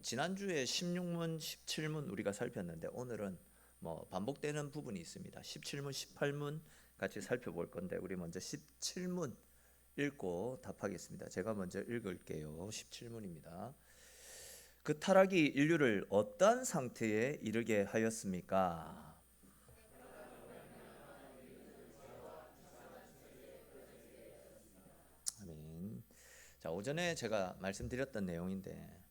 지난주에 16문, 17문 우리가 살폈는데 오늘은 반복되는 부분이 있습니다. 17문, 18문 같이 살펴볼 건데 우리 먼저 17문 읽고 답하겠습니다. 제가 먼저 읽을게요. 17문입니다. 그 타락이 인류를 어떠한 상태에 이르게 하였습니까? 아멘. 자, 오전에 제가 말씀드렸던 내용인데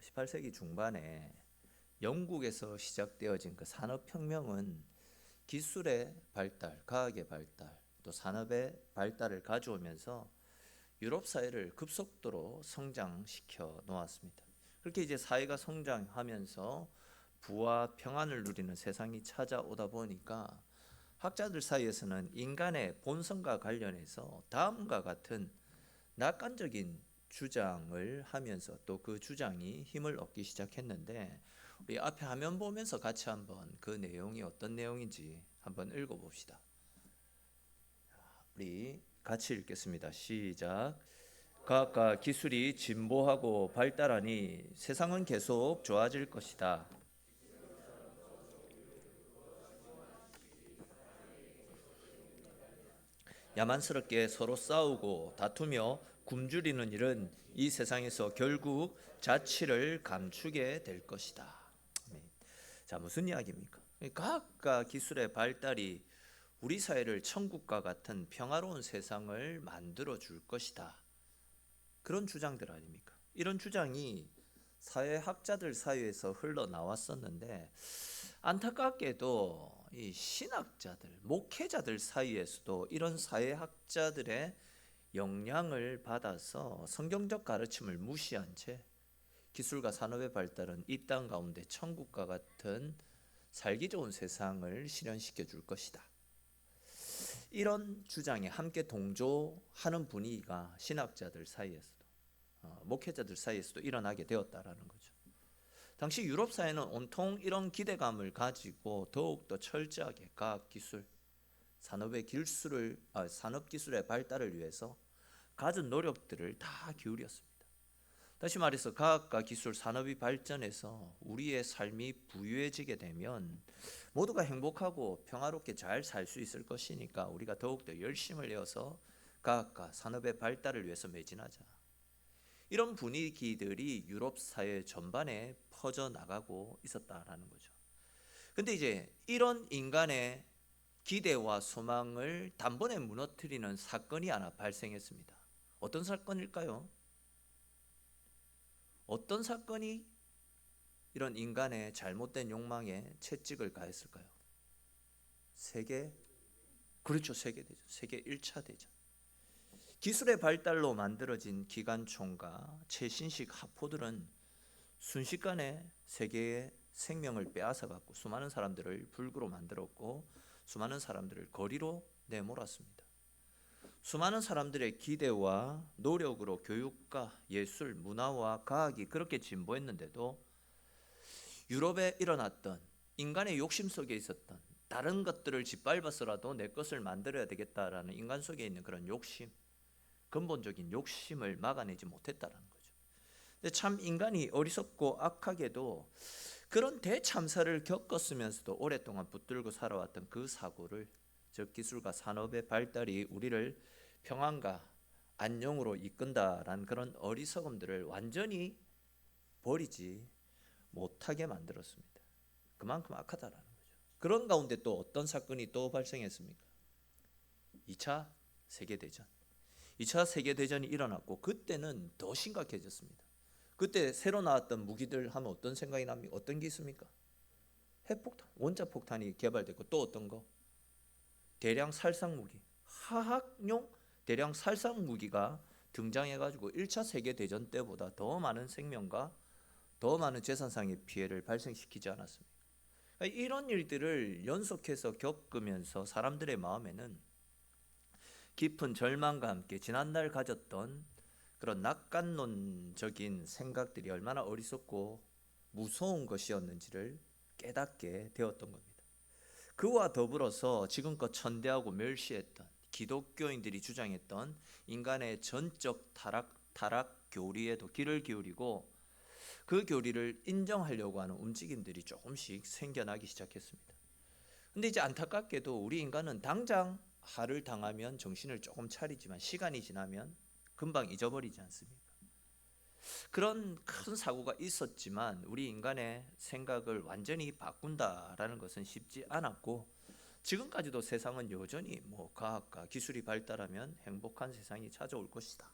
18세기 중반에 영국에서 시작되어진 그 산업혁명은 기술의 발달, 과학의 발달, 또 산업의 발달을 가져오면서 유럽 사회를 급속도로 성장시켜 놓았습니다. 그렇게 이제 사회가 성장하면서 부와 평안을 누리는 세상이 찾아오다 보니까 학자들 사이에서는 인간의 본성과 관련해서 다음과 같은 낙관적인 주장을 하면서 또 그 주장이 힘을 얻기 시작했는데 우리 앞에 화면 보면서 같이 한번 그 내용이 어떤 내용인지 한번 읽어봅시다. 우리 같이 읽겠습니다. 시작. 과학과 기술이 진보하고 발달하니 세상은 계속 좋아질 것이다. 야만스럽게 서로 싸우고 다투며 굶주리는 일은 이 세상에서 결국 자취를 감추게 될 것이다. 자, 무슨 이야기입니까? 과학과 기술의 발달이 우리 사회를 천국과 같은 평화로운 세상을 만들어 줄 것이다. 그런 주장들 아닙니까? 이런 주장이 사회학자들 사이에서 흘러나왔었는데 안타깝게도 이 신학자들, 목회자들 사이에서도 이런 사회학자들의 영향을 받아서 성경적 가르침을 무시한 채 기술과 산업의 발달은 이 땅 가운데 천국과 같은 살기 좋은 세상을 실현시켜 줄 것이다. 이런 주장에 함께 동조하는 분위기가 신학자들 사이에서도 목회자들 사이에서도 일어나게 되었다라는 거죠. 당시 유럽 사회는 온통 이런 기대감을 가지고 더욱더 철저하게 과학 기술, 산업 기술의 발달을 위해서 갖은 노력들을 다 기울였습니다. 다시 말해서 과학과 기술, 산업이 발전해서 우리의 삶이 부유해지게 되면 모두가 행복하고 평화롭게 잘 살 수 있을 것이니까 우리가 더욱더 열심을 내어서 과학과 산업의 발달을 위해서 매진하자. 이런 분위기들이 유럽 사회 전반에 퍼져나가고 있었다라는 거죠. 근데 이제 이런 인간의 기대와 소망을 단번에 무너뜨리는 사건이 하나 발생했습니다. 어떤 사건일까요? 어떤 사건이 이런 인간의 잘못된 욕망에 채찍을 가했을까요? 그렇죠. 세계대전, 세계 1차 대전. 기술의 발달로 만들어진 기관총과 최신식 하포들은 순식간에 세계의 생명을 빼앗아갖고 수많은 사람들을 불구로 만들었고 수많은 사람들을 거리로 내몰았습니다. 수많은 사람들의 기대와 노력으로 교육과 예술, 문화와 과학이 그렇게 진보했는데도 유럽에 일어났던 인간의 욕심 속에 있었던 다른 것들을 짓밟아서라도 내 것을 만들어야 되겠다라는 인간 속에 있는 그런 욕심, 근본적인 욕심을 막아내지 못했다는 거죠. 근데 참 인간이 어리석고 악하게도 그런 대참사를 겪었으면서도 오랫동안 붙들고 살아왔던 그 사고를, 즉 기술과 산업의 발달이 우리를 평안과 안녕으로 이끈다라는 그런 어리석음들을 완전히 버리지 못하게 만들었습니다. 그만큼 악하다라는 거죠. 그런 가운데 또 어떤 사건이 또 발생했습니까? 2차 세계대전. 2차 세계대전이 일어났고 그때는 더 심각해졌습니다. 그때 새로 나왔던 무기들 하면 어떤 생각이 납니까? 어떤 게 있습니까? 핵폭탄, 원자폭탄이 개발됐고 또 어떤 거? 대량 살상무기, 화학용 대량 살상무기가 등장해가지고 1차 세계대전 때보다 더 많은 생명과 더 많은 재산상의 피해를 발생시키지 않았습니까? 이런 일들을 연속해서 겪으면서 사람들의 마음에는 깊은 절망과 함께 지난날 가졌던 그런 낙관론적인 생각들이 얼마나 어리석고 무서운 것이었는지를 깨닫게 되었던 겁니다. 그와 더불어서 지금껏 천대하고 멸시했던 기독교인들이 주장했던 인간의 전적 타락 교리에도 귀를 기울이고 그 교리를 인정하려고 하는 움직임들이 조금씩 생겨나기 시작했습니다. 근데 이제 안타깝게도 우리 인간은 당장 화를 당하면 정신을 조금 차리지만 시간이 지나면 금방 잊어버리지 않습니까? 그런 큰 사고가 있었지만 우리 인간의 생각을 완전히 바꾼다라는 것은 쉽지 않았고, 지금까지도 세상은 여전히 과학과 기술이 발달하면 행복한 세상이 찾아올 것이다,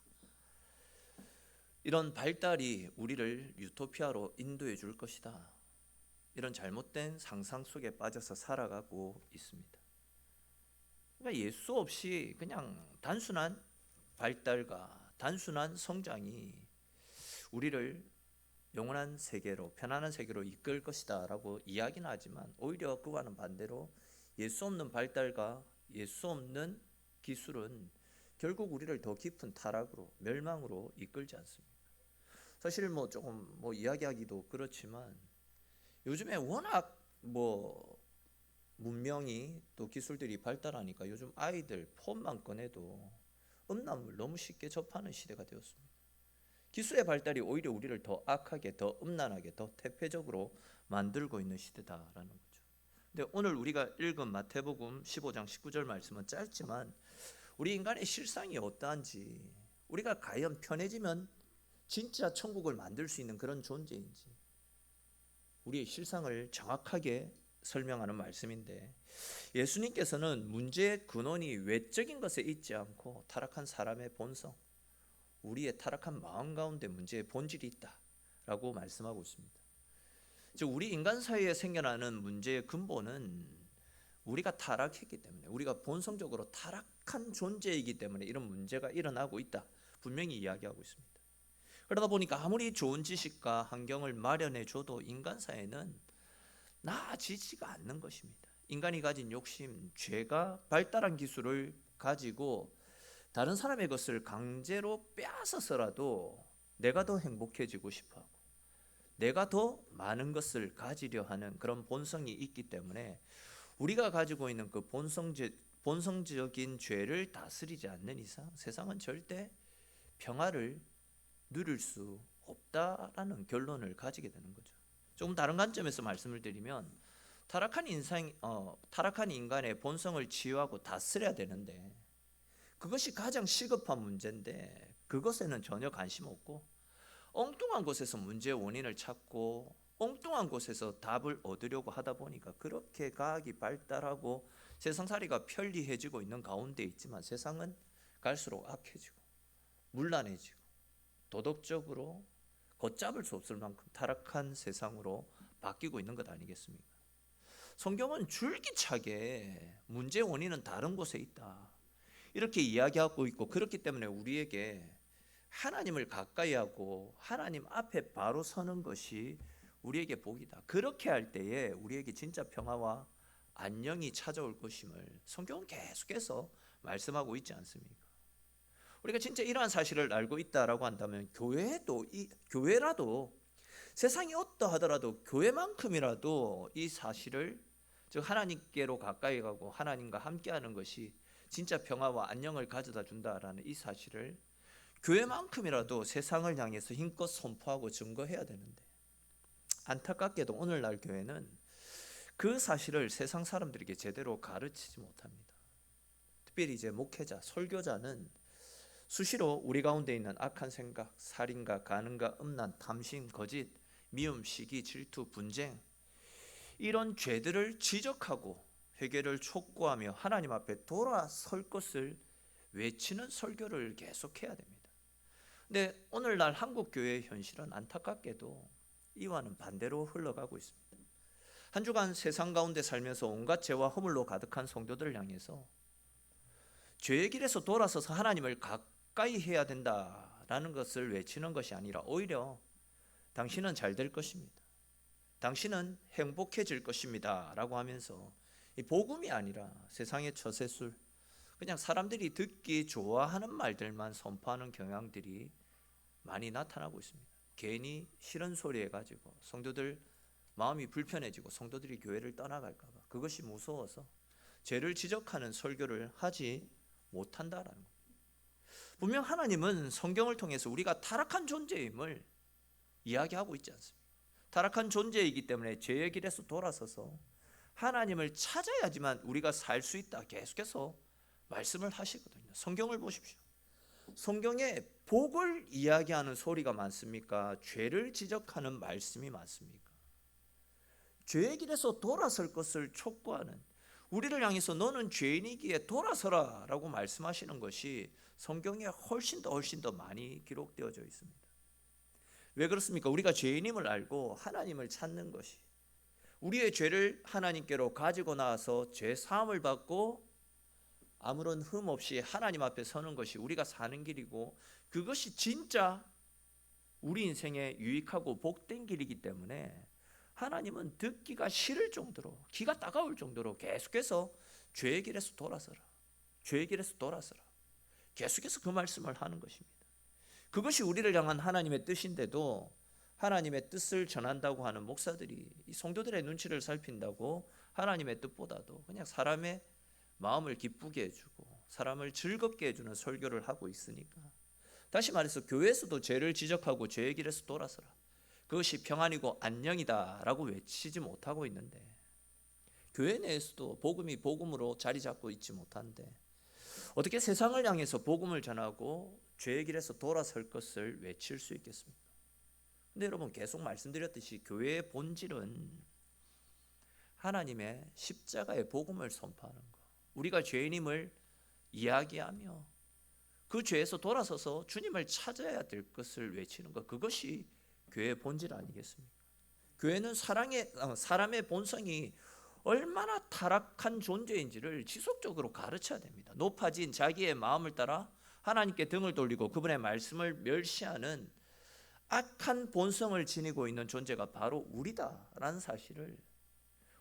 이런 발달이 우리를 유토피아로 인도해 줄 것이다, 이런 잘못된 상상 속에 빠져서 살아가고 있습니다. 그러니까 예수 없이 그냥 단순한 발달과 단순한 성장이 우리를 영원한 세계로, 편안한 세계로 이끌 것이다 라고 이야기는 하지만, 오히려 그와는 반대로 예수 없는 발달과 예수 없는 기술은 결국 우리를 더 깊은 타락으로, 멸망으로 이끌지 않습니다. 사실 조금 이야기하기도 그렇지만, 요즘에 워낙 문명이 또 기술들이 발달하니까 요즘 아이들 폰만 꺼내도 음란물 너무 쉽게 접하는 시대가 되었습니다. 기술의 발달이 오히려 우리를 더 악하게, 더 음란하게, 더 태폐적으로 만들고 있는 시대다라는 거죠. 근데 오늘 우리가 읽은 마태복음 15장 19절 말씀은 짧지만 우리 인간의 실상이 어떠한지, 우리가 과연 편해지면 진짜 천국을 만들 수 있는 그런 존재인지, 우리의 실상을 정확하게 설명하는 말씀인데, 예수님께서는 문제의 근원이 외적인 것에 있지 않고 타락한 사람의 본성, 우리의 타락한 마음 가운데 문제의 본질이 있다라고 말씀하고 있습니다. 즉 우리 인간 사이에 생겨나는 문제의 근본은 우리가 타락했기 때문에, 우리가 본성적으로 타락한 존재이기 때문에 이런 문제가 일어나고 있다, 분명히 이야기하고 있습니다. 그러다 보니까 아무리 좋은 지식과 환경을 마련해 줘도 인간 사회는 나아지지가 않는 것입니다. 인간이 가진 욕심, 죄가 발달한 기술을 가지고 다른 사람의 것을 강제로 빼앗아서라도 내가 더 행복해지고 싶어하고 내가 더 많은 것을 가지려 하는 그런 본성이 있기 때문에, 우리가 가지고 있는 그 본성적인 죄를 다스리지 않는 이상 세상은 절대 평화를 누릴 수 없다라는 결론을 가지게 되는 거죠. 조금 다른 관점에서 말씀을 드리면, 타락한 인간의 본성을 치유하고 다스려야 되는데, 그것이 가장 시급한 문제인데 그것에는 전혀 관심 없고, 엉뚱한 곳에서 문제의 원인을 찾고 엉뚱한 곳에서 답을 얻으려고 하다 보니까 그렇게 과학이 발달하고 세상살이가 편리해지고 있는 가운데 있지만, 세상은 갈수록 악해지고 문란해지고 도덕적으로 걷잡을 수 없을 만큼 타락한 세상으로 바뀌고 있는 것 아니겠습니까? 성경은 줄기차게 문제의 원인은 다른 곳에 있다, 이렇게 이야기하고 있고, 그렇기 때문에 우리에게 하나님을 가까이 하고 하나님 앞에 바로 서는 것이 우리에게 복이다, 그렇게 할 때에 우리에게 진짜 평화와 안녕이 찾아올 것임을 성경은 계속해서 말씀하고 있지 않습니까? 우리가 진짜 이러한 사실을 알고 있다라고 한다면, 교회라도 세상이 어떠하더라도 교회만큼이라도 이 사실을, 즉 하나님께로 가까이 가고 하나님과 함께하는 것이 진짜 평화와 안녕을 가져다 준다라는 이 사실을 교회만큼이라도 세상을 향해서 힘껏 선포하고 증거해야 되는데, 안타깝게도 오늘날 교회는 그 사실을 세상 사람들에게 제대로 가르치지 못합니다. 특별히 이제 목회자, 설교자는 수시로 우리 가운데 있는 악한 생각, 살인과 간음과 음란, 탐심, 거짓, 미움, 시기, 질투, 분쟁, 이런 죄들을 지적하고 회개를 촉구하며 하나님 앞에 돌아설 것을 외치는 설교를 계속해야 됩니다. 근데 오늘날 한국 교회의 현실은 안타깝게도 이와는 반대로 흘러가고 있습니다. 한 주간 세상 가운데 살면서 온갖 죄와 허물로 가득한 성도들을 향해서 죄의 길에서 돌아서서 하나님을 가까이 해야 된다라는 것을 외치는 것이 아니라, 오히려 당신은 잘 될 것입니다, 당신은 행복해질 것입니다 라고 하면서 이 복음이 아니라 세상의 처세술, 그냥 사람들이 듣기 좋아하는 말들만 선포하는 경향들이 많이 나타나고 있습니다. 괜히 싫은 소리 해가지고 성도들 마음이 불편해지고 성도들이 교회를 떠나갈까 봐, 그것이 무서워서 죄를 지적하는 설교를 하지 못한다라는 겁니다. 분명 하나님은 성경을 통해서 우리가 타락한 존재임을 이야기하고 있지 않습니까? 타락한 존재이기 때문에 죄의 길에서 돌아서서 하나님을 찾아야지만 우리가 살 수 있다 계속해서 말씀을 하시거든요. 성경을 보십시오. 성경에 복을 이야기하는 소리가 많습니까? 죄를 지적하는 말씀이 많습니까? 죄의 길에서 돌아설 것을 촉구하는, 우리를 향해서 너는 죄인이기에 돌아서라 라고 말씀하시는 것이 성경에 훨씬 더 많이 기록되어져 있습니다. 왜 그렇습니까? 우리가 죄인임을 알고 하나님을 찾는 것이, 우리의 죄를 하나님께로 가지고 나와서 죄 사함을 받고 아무런 흠 없이 하나님 앞에 서는 것이 우리가 사는 길이고, 그것이 진짜 우리 인생에 유익하고 복된 길이기 때문에 하나님은 듣기가 싫을 정도로, 기가 따가울 정도로 계속해서 죄의 길에서 돌아서라, 죄의 길에서 돌아서라, 계속해서 그 말씀을 하는 것입니다. 그것이 우리를 향한 하나님의 뜻인데도 하나님의 뜻을 전한다고 하는 목사들이 이 성도들의 눈치를 살핀다고 하나님의 뜻보다도 그냥 사람의 마음을 기쁘게 해주고 사람을 즐겁게 해주는 설교를 하고 있으니까, 다시 말해서 교회에서도 죄를 지적하고 죄의 길에서 돌아서라, 그것이 평안이고 안녕이다 라고 외치지 못하고 있는데, 교회 내에서도 복음이 복음으로 자리 잡고 있지 못한데 어떻게 세상을 향해서 복음을 전하고 죄의 길에서 돌아설 것을 외칠 수 있겠습니까? 근데 여러분, 계속 말씀드렸듯이 교회의 본질은 하나님의 십자가의 복음을 선포하는 것, 우리가 죄인임을 이야기하며 그 죄에서 돌아서서 주님을 찾아야 될 것을 외치는 것, 그것이 교회의 본질 아니겠습니까? 교회는 사람의 본성이 얼마나 타락한 존재인지를 지속적으로 가르쳐야 됩니다. 높아진 자기의 마음을 따라 하나님께 등을 돌리고 그분의 말씀을 멸시하는 악한 본성을 지니고 있는 존재가 바로 우리다라는 사실을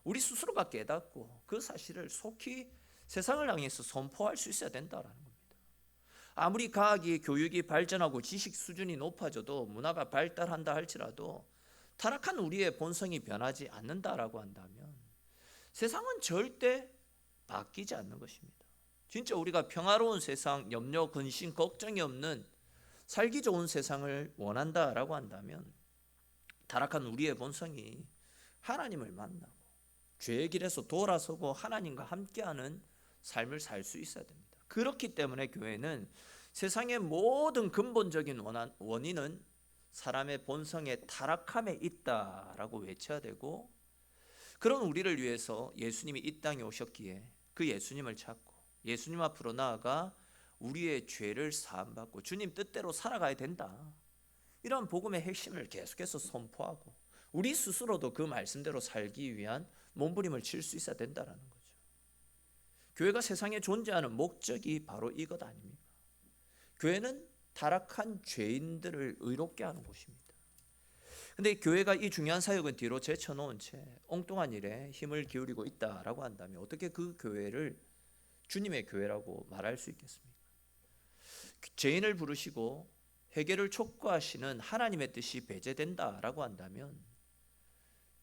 우리 스스로가 깨닫고 그 사실을 속히 세상을 향해서 선포할 수 있어야 된다라는 겁니다. 아무리 과학이, 교육이 발전하고 지식 수준이 높아져도, 문화가 발달한다 할지라도 타락한 우리의 본성이 변하지 않는다라고 한다면 세상은 절대 바뀌지 않는 것입니다. 진짜 우리가 평화로운 세상, 염려, 근심, 걱정이 없는 살기 좋은 세상을 원한다라고 한다면 타락한 우리의 본성이 하나님을 만나고 죄의 길에서 돌아서고 하나님과 함께하는 삶을 살 수 있어야 됩니다. 그렇기 때문에 교회는 세상의 모든 근본적인 원인은 사람의 본성의 타락함에 있다라고 외쳐야 되고, 그런 우리를 위해서 예수님이 이 땅에 오셨기에 그 예수님을 찾고 예수님 앞으로 나아가 우리의 죄를 사함받고 주님 뜻대로 살아가야 된다, 이런 복음의 핵심을 계속해서 선포하고 우리 스스로도 그 말씀대로 살기 위한 몸부림을 칠 수 있어야 된다는 거죠. 교회가 세상에 존재하는 목적이 바로 이것 아닙니까? 교회는 타락한 죄인들을 의롭게 하는 곳입니다. 근데 교회가 이 중요한 사역은 뒤로 제쳐놓은 채 엉뚱한 일에 힘을 기울이고 있다라고 한다면 어떻게 그 교회를 주님의 교회라고 말할 수 있겠습니까? 죄인을 부르시고 회개를 촉구하시는 하나님의 뜻이 배제된다라고 한다면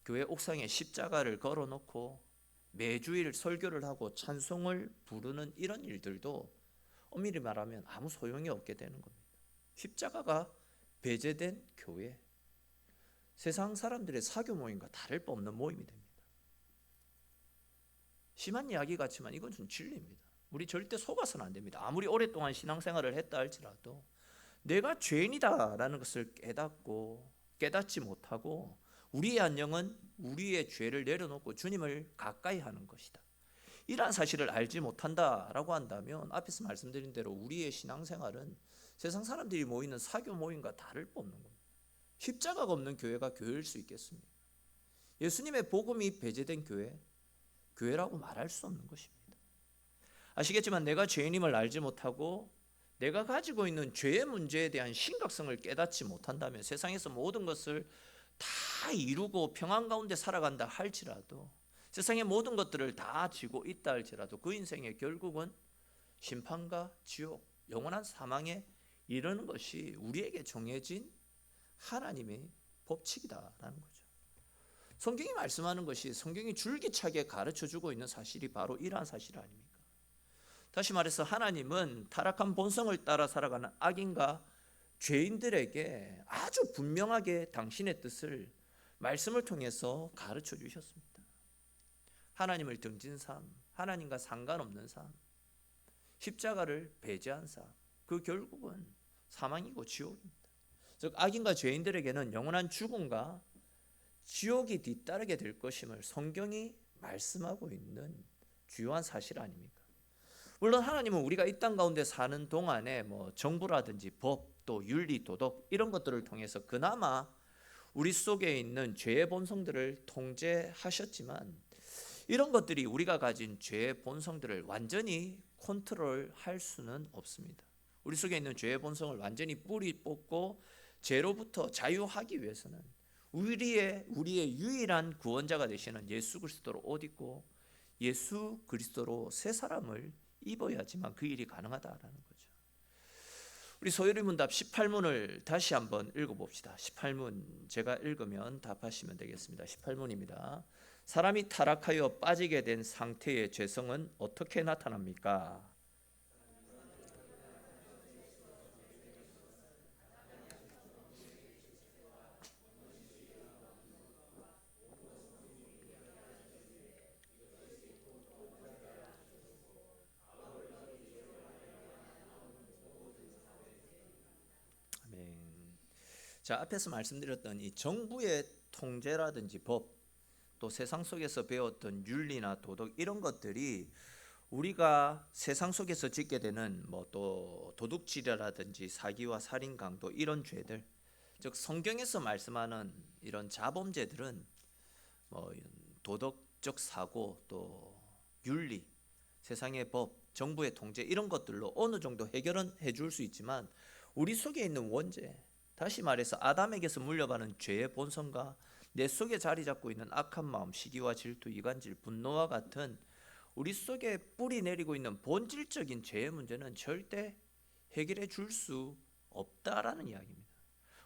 교회 옥상에 십자가를 걸어놓고 매주일 설교를 하고 찬송을 부르는 이런 일들도 엄밀히 말하면 아무 소용이 없게 되는 겁니다. 십자가가 배제된 교회, 세상 사람들의 사교 모임과 다를 바 없는 모임이 됩니다. 심한 이야기 같지만 이건 좀 진리입니다. 우리 절대 속아서는 안 됩니다. 아무리 오랫동안 신앙생활을 했다 할지라도 내가 죄인이다라는 것을 깨닫지 못하고 우리의 안녕은 우리의 죄를 내려놓고 주님을 가까이 하는 것이다, 이러한 사실을 알지 못한다라고 한다면 앞에서 말씀드린 대로 우리의 신앙생활은 세상 사람들이 모이는 사교 모임과 다를 바 없는 겁니다. 십자가가 없는 교회가 교회일 수 있겠습니까? 예수님의 복음이 배제된 교회라고 말할 수 없는 것입니다. 아시겠지만 내가 죄인임을 알지 못하고 내가 가지고 있는 죄의 문제에 대한 심각성을 깨닫지 못한다면 세상에서 모든 것을 다 이루고 평안 가운데 살아간다 할지라도, 세상의 모든 것들을 다 쥐고 있다 할지라도 그 인생의 결국은 심판과 지옥, 영원한 사망에 이르는 것이 우리에게 정해진 하나님의 법칙이다라는 거죠. 성경이 말씀하는 것이 성경이 줄기차게 가르쳐주고 있는 사실이 바로 이러한 사실 아닙니까? 다시 말해서 하나님은 타락한 본성을 따라 살아가는 악인과 죄인들에게 아주 분명하게 당신의 뜻을 말씀을 통해서 가르쳐 주셨습니다. 하나님을 등진 삶, 하나님과 상관없는 삶, 십자가를 배제한 삶, 그 결국은 사망이고 지옥입니다. 즉 악인과 죄인들에게는 영원한 죽음과 지옥이 뒤따르게 될 것임을 성경이 말씀하고 있는 주요한 사실 아닙니까? 물론 하나님은 우리가 이 땅 가운데 사는 동안에 정부라든지 법, 또 윤리, 도덕 이런 것들을 통해서 그나마 우리 속에 있는 죄의 본성들을 통제하셨지만 이런 것들이 우리가 가진 죄의 본성들을 완전히 컨트롤할 수는 없습니다. 우리 속에 있는 죄의 본성을 완전히 뿌리 뽑고 죄로부터 자유하기 위해서는 우리의 유일한 구원자가 되시는 예수 그리스도로 옷 입고 예수 그리스도로 새 사람을 입어야지만 그 일이 가능하다라는 거죠. 우리 소요리문답 18문을 다시 한번 읽어봅시다. 18문 제가 읽으면 답하시면 되겠습니다. 18문입니다. 사람이 타락하여 빠지게 된 상태의 죄성은 어떻게 나타납니까? 아멘. 자, 앞에서 말씀드렸던 이 정부의 통제라든지 법, 또 세상 속에서 배웠던 윤리나 도덕 이런 것들이 우리가 세상 속에서 짓게 되는 또 도둑질이라든지 사기와 살인, 강도 이런 죄들, 즉 성경에서 말씀하는 이런 자범죄들은 도덕적 사고, 또 윤리, 세상의 법, 정부의 통제 이런 것들로 어느 정도 해결은 해줄 수 있지만 우리 속에 있는 원죄, 다시 말해서 아담에게서 물려받은 죄의 본성과 내 속에 자리 잡고 있는 악한 마음, 시기와 질투, 이간질, 분노와 같은 우리 속에 뿌리 내리고 있는 본질적인 죄의 문제는 절대 해결해 줄 수 없다라는 이야기입니다.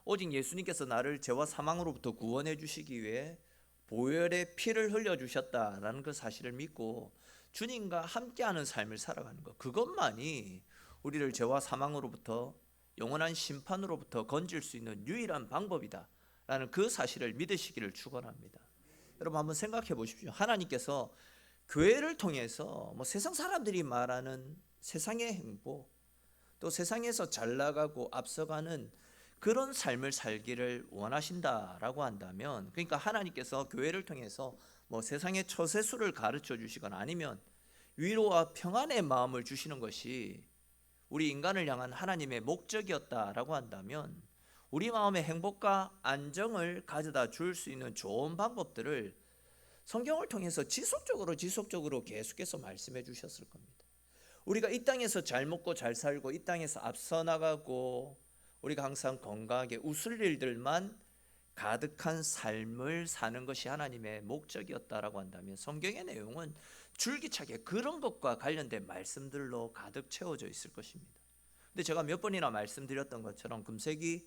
오직 예수님께서 나를 죄와 사망으로부터 구원해 주시기 위해 보혈의 피를 흘려 주셨다라는 그 사실을 믿고 주님과 함께하는 삶을 살아가는 것, 그것만이 우리를 죄와 사망으로부터 영원한 심판으로부터 건질 수 있는 유일한 방법이다 라는 그 사실을 믿으시기를 축원합니다. 여러분 한번 생각해 보십시오. 하나님께서 교회를 통해서 세상 사람들이 말하는 세상의 행복, 또 세상에서 잘 나가고 앞서가는 그런 삶을 살기를 원하신다라고 한다면, 그러니까 하나님께서 교회를 통해서 세상의 처세술을 가르쳐 주시거나 아니면 위로와 평안의 마음을 주시는 것이 우리 인간을 향한 하나님의 목적이었다라고 한다면 우리 마음의 행복과 안정을 가져다 줄 수 있는 좋은 방법들을 성경을 통해서 지속적으로 계속해서 말씀해 주셨을 겁니다. 우리가 이 땅에서 잘 먹고 잘 살고 이 땅에서 앞서 나가고 우리가 항상 건강하게 웃을 일들만 가득한 삶을 사는 것이 하나님의 목적이었다라고 한다면 성경의 내용은 줄기차게 그런 것과 관련된 말씀들로 가득 채워져 있을 것입니다. 근데 제가 몇 번이나 말씀드렸던 것처럼 금세기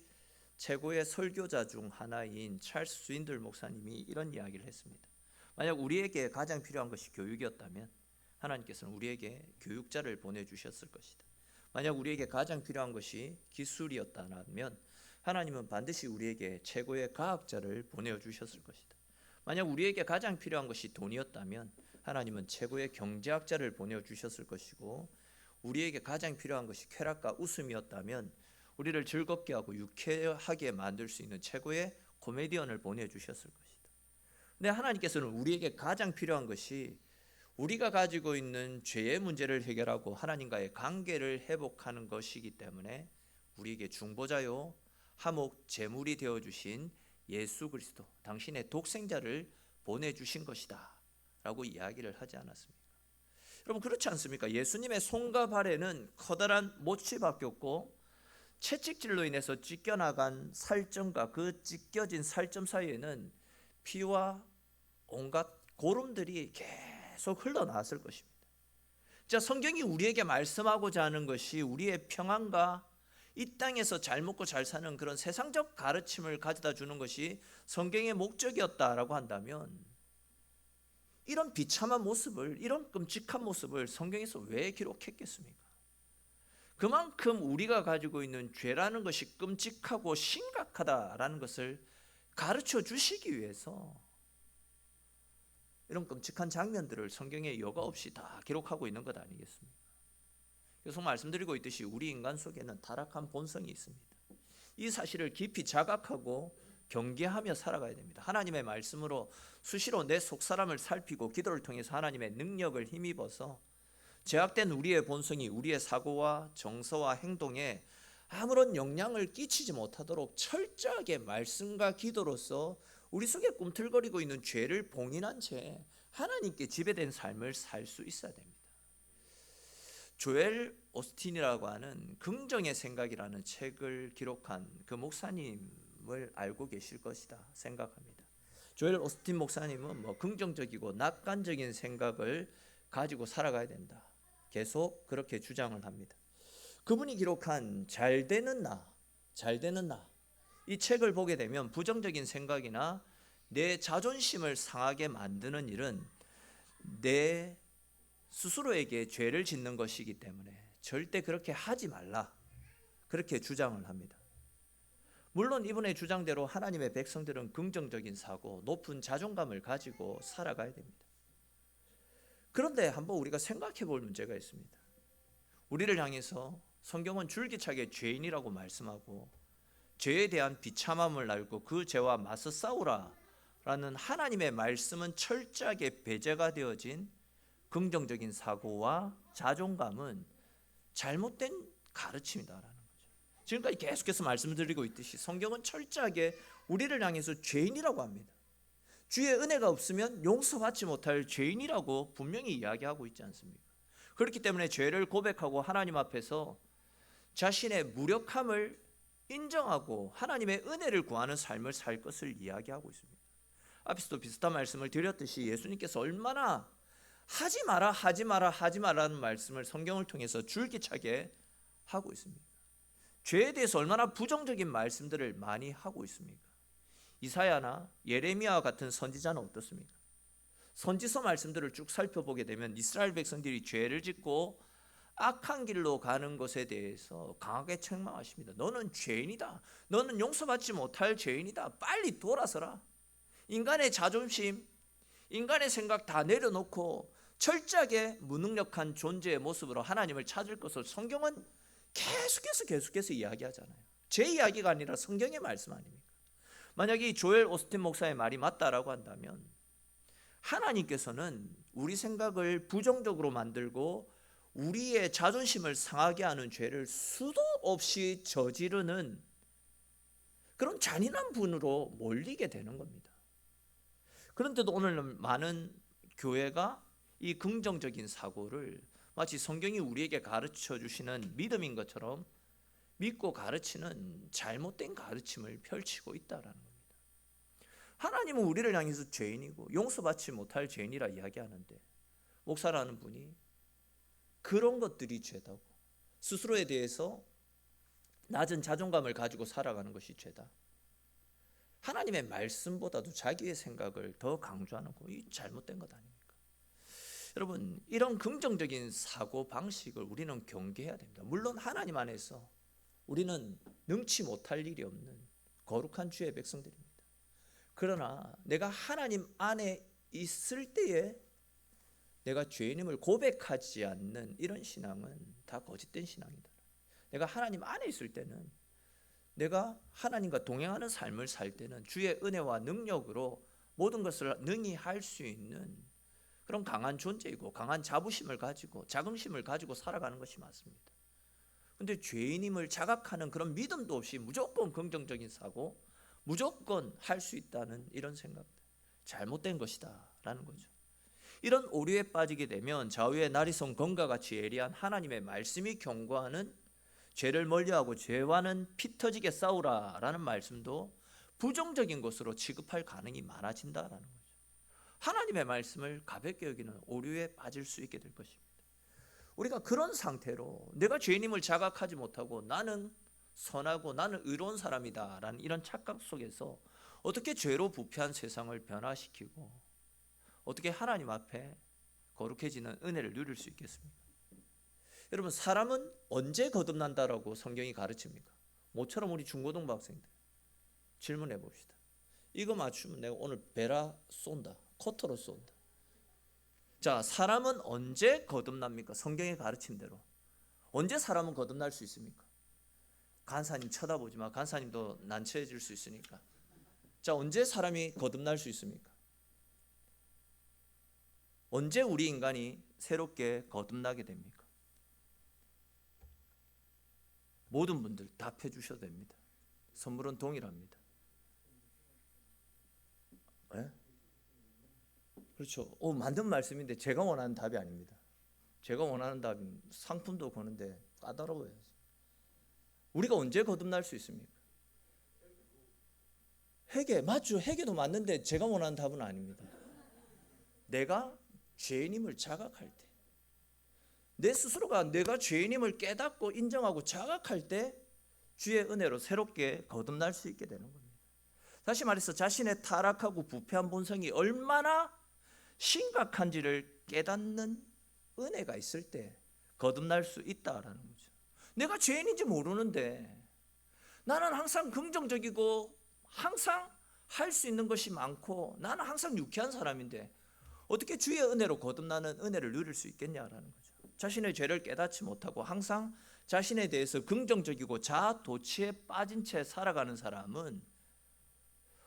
최고의 설교자 중 하나인 찰스 스윈들 목사님이 이런 이야기를 했습니다. 만약 우리에게 가장 필요한 것이 교육이었다면 하나님께서는 우리에게 교육자를 보내주셨을 것이다. 만약 우리에게 가장 필요한 것이 기술이었다면 하나님은 반드시 우리에게 최고의 과학자를 보내주셨을 것이다. 만약 우리에게 가장 필요한 것이 돈이었다면 하나님은 최고의 경제학자를 보내주셨을 것이고, 우리에게 가장 필요한 것이 쾌락과 웃음이었다면 우리를 즐겁게 하고 유쾌하게 만들 수 있는 최고의 코미디언을 보내주셨을 것이다. 근데 하나님께서는 우리에게 가장 필요한 것이 우리가 가지고 있는 죄의 문제를 해결하고 하나님과의 관계를 회복하는 것이기 때문에 우리에게 중보자요 화목 제물이 되어주신 예수 그리스도, 당신의 독생자를 보내주신 것이다 라고 이야기를 하지 않았습니까? 여러분 그렇지 않습니까? 예수님의 손과 발에는 커다란 못이 박혔고 채찍질로 인해서 찢겨나간 살점과 그 찢겨진 살점 사이에는 피와 온갖 고름들이 계속 흘러나왔을 것입니다. 자, 성경이 우리에게 말씀하고자 하는 것이 우리의 평안과 이 땅에서 잘 먹고 잘 사는 그런 세상적 가르침을 가져다 주는 것이 성경의 목적이었다라고 한다면 이런 비참한 모습을, 이런 끔찍한 모습을 성경에서 왜 기록했겠습니까? 그만큼 우리가 가지고 있는 죄라는 것이 끔찍하고 심각하다라는 것을 가르쳐 주시기 위해서 이런 끔찍한 장면들을 성경에 여과 없이 다 기록하고 있는 것 아니겠습니까? 계속 말씀드리고 있듯이 우리 인간 속에는 타락한 본성이 있습니다. 이 사실을 깊이 자각하고 경계하며 살아가야 됩니다. 하나님의 말씀으로 수시로 내 속사람을 살피고 기도를 통해서 하나님의 능력을 힘입어서 제약된 우리의 본성이 우리의 사고와 정서와 행동에 아무런 영향을 끼치지 못하도록 철저하게 말씀과 기도로서 우리 속에 꿈틀거리고 있는 죄를 봉인한 채 하나님께 지배된 삶을 살 수 있어야 됩니다. 조엘 오스틴이라고 하는 긍정의 생각이라는 책을 기록한 그 목사님을 알고 계실 것이다 생각합니다. 조엘 오스틴 목사님은 긍정적이고 낙관적인 생각을 가지고 살아가야 된다, 계속 그렇게 주장을 합니다. 그분이 기록한 잘 되는 나 이 책을 보게 되면 부정적인 생각이나 내 자존심을 상하게 만드는 일은 내 스스로에게 죄를 짓는 것이기 때문에 절대 그렇게 하지 말라, 그렇게 주장을 합니다. 물론 이분의 주장대로 하나님의 백성들은 긍정적인 사고, 높은 자존감을 가지고 살아가야 됩니다. 그런데 한번 우리가 생각해 볼 문제가 있습니다. 우리를 향해서 성경은 줄기차게 죄인이라고 말씀하고 죄에 대한 비참함을 알고 그 죄와 맞서 싸우라 라는 하나님의 말씀은 철저하게 배제가 되어진 긍정적인 사고와 자존감은 잘못된 가르침이다라는 거죠. 지금까지 계속해서 말씀드리고 있듯이 성경은 철저하게 우리를 향해서 죄인이라고 합니다. 주의 은혜가 없으면 용서받지 못할 죄인이라고 분명히 이야기하고 있지 않습니까? 그렇기 때문에 죄를 고백하고 하나님 앞에서 자신의 무력함을 인정하고 하나님의 은혜를 구하는 삶을 살 것을 이야기하고 있습니다. 앞에서도 비슷한 말씀을 드렸듯이 예수님께서 얼마나 하지 마라는 말씀을 성경을 통해서 줄기차게 하고 있습니다. 죄에 대해서 얼마나 부정적인 말씀들을 많이 하고 있습니까? 이사야나 예레미야와 같은 선지자는 어떻습니까? 선지서 말씀들을 쭉 살펴보게 되면 이스라엘 백성들이 죄를 짓고 악한 길로 가는 것에 대해서 강하게 책망하십니다. 너는 죄인이다. 너는 용서받지 못할 죄인이다. 빨리 돌아서라. 인간의 자존심, 인간의 생각 다 내려놓고 철저하게 무능력한 존재의 모습으로 하나님을 찾을 것을 성경은 계속해서 이야기하잖아요. 제 이야기가 아니라 성경의 말씀 아닙니까? 만약에 이 조엘 오스틴 목사의 말이 맞다라고 한다면 하나님께서는 우리 생각을 부정적으로 만들고 우리의 자존심을 상하게 하는 죄를 수도 없이 저지르는 그런 잔인한 분으로 몰리게 되는 겁니다. 그런데도 오늘 많은 교회가 이 긍정적인 사고를 마치 성경이 우리에게 가르쳐 주시는 믿음인 것처럼 믿고 가르치는 잘못된 가르침을 펼치고 있다라는 겁니다. 하나님은 우리를 향해서 죄인이고 용서받지 못할 죄인이라 이야기하는데 목사라는 분이 그런 것들이 죄다고, 스스로에 대해서 낮은 자존감을 가지고 살아가는 것이 죄다, 하나님의 말씀보다도 자기의 생각을 더 강조하는 거, 이 잘못된 것 아닙니까? 여러분, 이런 긍정적인 사고 방식을 우리는 경계해야 됩니다. 물론 하나님 안에서 우리는 능치 못할 일이 없는 거룩한 주의 백성들입니다. 그러나 내가 하나님 안에 있을 때에 내가 죄인임을 고백하지 않는 이런 신앙은 다 거짓된 신앙이다. 내가 하나님 안에 있을 때는, 내가 하나님과 동행하는 삶을 살 때는 주의 은혜와 능력으로 모든 것을 능히 할 수 있는 그런 강한 존재이고 강한 자부심을 가지고 자긍심을 가지고 살아가는 것이 맞습니다. 그런데 죄인임을 자각하는 그런 믿음도 없이 무조건 긍정적인 사고, 무조건 할 수 있다는 이런 생각, 잘못된 것이다 라는 거죠. 이런 오류에 빠지게 되면 좌우의 날이 선 검과 같이 예리한 하나님의 말씀이 경고하는 죄를 멀리하고 죄와는 피 터지게 싸우라 라는 말씀도 부정적인 것으로 취급할 가능이 많아진다라는 거죠. 하나님의 말씀을 가볍게 여기는 오류에 빠질 수 있게 될 것입니다. 우리가 그런 상태로 내가 죄인임을 자각하지 못하고 나는 선하고 나는 의로운 사람이다 라는 이런 착각 속에서 어떻게 죄로 부패한 세상을 변화시키고 어떻게 하나님 앞에 거룩해지는 은혜를 누릴 수 있겠습니까? 여러분, 사람은 언제 거듭난다라고 성경이 가르칩니까? 모처럼 우리 중고등부 학생들 질문해 봅시다. 이거 맞추면 내가 오늘 베라 쏜다, 커터로 쏜다. 자, 사람은 언제 거듭납니까? 성경의 가르침대로 언제 사람은 거듭날 수 있습니까? 간사님 쳐다보지 마. 간사님도 난처해질 수 있으니까. 자, 언제 사람이 거듭날 수 있습니까? 언제 우리 인간이 새롭게 거듭나게 됩니까? 모든 분들 답해 주셔도 됩니다. 선물은 동일합니다. 네? 그렇죠. 맞는 말씀인데 제가 원하는 답이 아닙니다. 제가 원하는 답은 상품도 거는데 까다로워야지. 우리가 언제 거듭날 수 있습니까? 회개, 맞죠. 회개도 맞는데 제가 원하는 답은 아닙니다. 내가 죄인임을 자각할 때, 내 스스로가 내가 죄인임을 깨닫고 인정하고 자각할 때 주의 은혜로 새롭게 거듭날 수 있게 되는 겁니다. 다시 말해서 자신의 타락하고 부패한 본성이 얼마나 심각한지를 깨닫는 은혜가 있을 때 거듭날 수 있다라는 거죠. 내가 죄인인지 모르는데 나는 항상 긍정적이고 항상 할 수 있는 것이 많고 나는 항상 유쾌한 사람인데 어떻게 주의 은혜로 거듭나는 은혜를 누릴 수 있겠냐라는 거죠. 자신의 죄를 깨닫지 못하고 항상 자신에 대해서 긍정적이고 자아 도취에 빠진 채 살아가는 사람은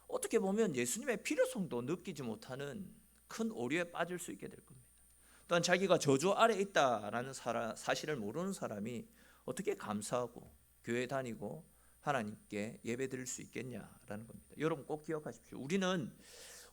어떻게 보면 예수님의 필요성도 느끼지 못하는 큰 오류에 빠질 수 있게 될 겁니다. 또한 자기가 저주 아래 있다라는 사실을 모르는 사람이 어떻게 감사하고 교회 다니고 하나님께 예배드릴 수 있겠냐라는 겁니다. 여러분 꼭 기억하십시오. 우리는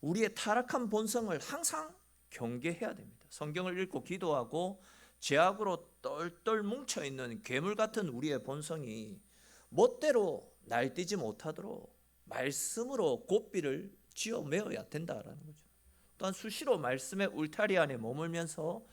우리의 타락한 본성을 항상 경계해야 됩니다. 성경을 읽고 기도하고 죄악으로 똘똘 뭉쳐있는 괴물 같은 우리의 본성이 멋대로 날뛰지 못하도록 말씀으로 고삐를 쥐어 메어야 된다라는 거죠. 또한 수시로 말씀의 울타리 안에 머물면서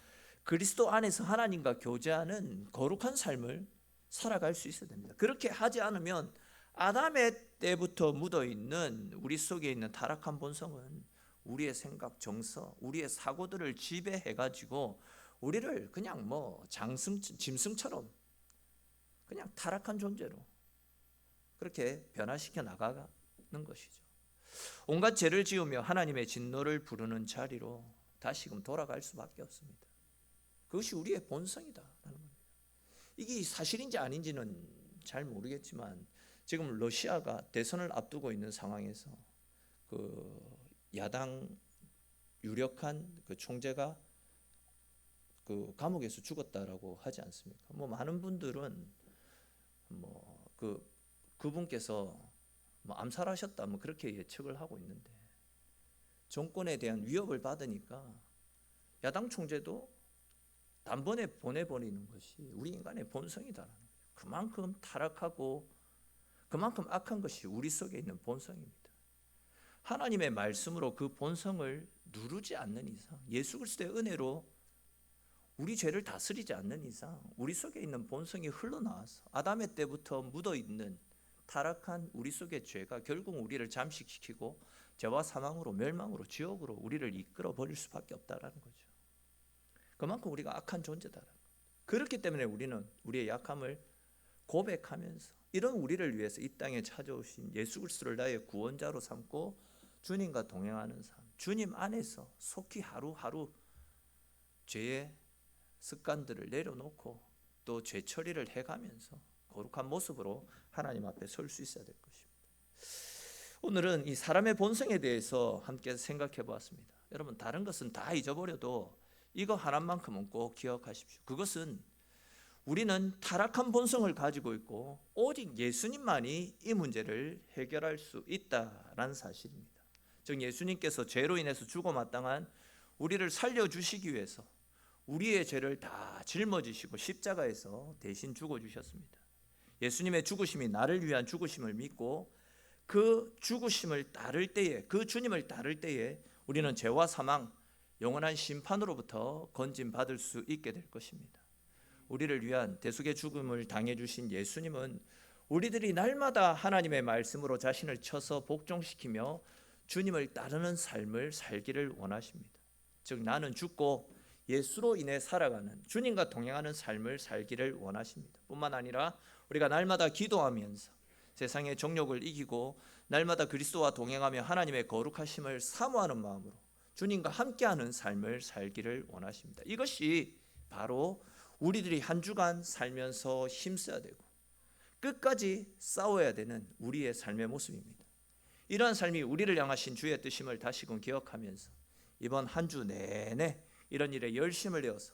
그리스도 안에서 하나님과 교제하는 거룩한 삶을 살아갈 수 있어야 됩니다. 그렇게 하지 않으면 아담의 때부터 묻어있는 우리 속에 있는 타락한 본성은 우리의 생각, 정서, 우리의 사고들을 지배해가지고 우리를 그냥 짐승처럼 그냥 타락한 존재로 그렇게 변화시켜 나가는 것이죠. 온갖 죄를 지으며 하나님의 진노를 부르는 자리로 다시금 돌아갈 수밖에 없습니다. 그것이 우리의 본성이다라는 겁니다. 이게 사실인지 아닌지는 잘 모르겠지만 지금 러시아가 대선을 앞두고 있는 상황에서 그 야당 유력한 그 총재가 그 감옥에서 죽었다라고 하지 않습니까? 많은 분들은 그분께서 암살하셨다 그렇게 예측을 하고 있는데 정권에 대한 위협을 받으니까 야당 총재도 단번에 보내버리는 것이 우리 인간의 본성이다라는 거예요. 그만큼 타락하고 그만큼 악한 것이 우리 속에 있는 본성입니다. 하나님의 말씀으로 그 본성을 누르지 않는 이상, 예수 그리스도의 은혜로 우리 죄를 다스리지 않는 이상 우리 속에 있는 본성이 흘러나와서 아담의 때부터 묻어있는 타락한 우리 속의 죄가 결국 우리를 잠식시키고 죄와 사망으로 멸망으로 지옥으로 우리를 이끌어 버릴 수밖에 없다라는 거죠. 그만큼 우리가 악한 존재다라는 거예요. 그렇기 때문에 우리는 우리의 약함을 고백하면서 이런 우리를 위해서 이 땅에 찾아오신 예수 그리스도를 나의 구원자로 삼고 주님과 동행하는 삶, 주님 안에서 속히 하루하루 죄의 습관들을 내려놓고 또 죄 처리를 해가면서 거룩한 모습으로 하나님 앞에 설 수 있어야 될 것입니다. 오늘은 이 사람의 본성에 대해서 함께 생각해 보았습니다. 여러분 다른 것은 다 잊어버려도 이거 하나만큼은 꼭 기억하십시오. 그것은 우리는 타락한 본성을 가지고 있고 오직 예수님만이 이 문제를 해결할 수 있다라는 사실입니다. 즉 예수님께서 죄로 인해서 죽어 마땅한 우리를 살려주시기 위해서 우리의 죄를 다 짊어지시고 십자가에서 대신 죽어주셨습니다. 예수님의 죽으심이 나를 위한 죽으심을 믿고 그 죽으심을 따를 때에 그 주님을 따를 때에 우리는 죄와 사망, 영원한 심판으로부터 건진받을 수 있게 될 것입니다. 우리를 위한 대속의 죽음을 당해주신 예수님은 우리들이 날마다 하나님의 말씀으로 자신을 쳐서 복종시키며 주님을 따르는 삶을 살기를 원하십니다. 즉 나는 죽고 예수로 인해 살아가는, 주님과 동행하는 삶을 살기를 원하십니다. 뿐만 아니라 우리가 날마다 기도하면서 세상의 정욕을 이기고 날마다 그리스도와 동행하며 하나님의 거룩하심을 사모하는 마음으로 주님과 함께하는 삶을 살기를 원하십니다. 이것이 바로 우리들이 한 주간 살면서 힘써야 되고 끝까지 싸워야 되는 우리의 삶의 모습입니다. 이러한 삶이 우리를 향하신 주의 뜻임을 다시금 기억하면서 이번 한 주 내내 이런 일에 열심을 내어서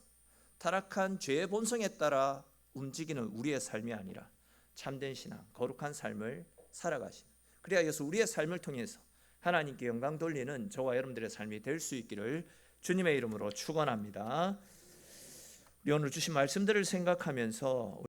타락한 죄의 본성에 따라 움직이는 우리의 삶이 아니라 참된 신앙, 거룩한 삶을 살아가시는, 그리하여서 우리의 삶을 통해서 하나님께 영광 돌리는 저와 여러분들의 삶이 될 수 있기를 주님의 이름으로 축원합니다. 우리 오늘 주신 말씀들을 생각하면서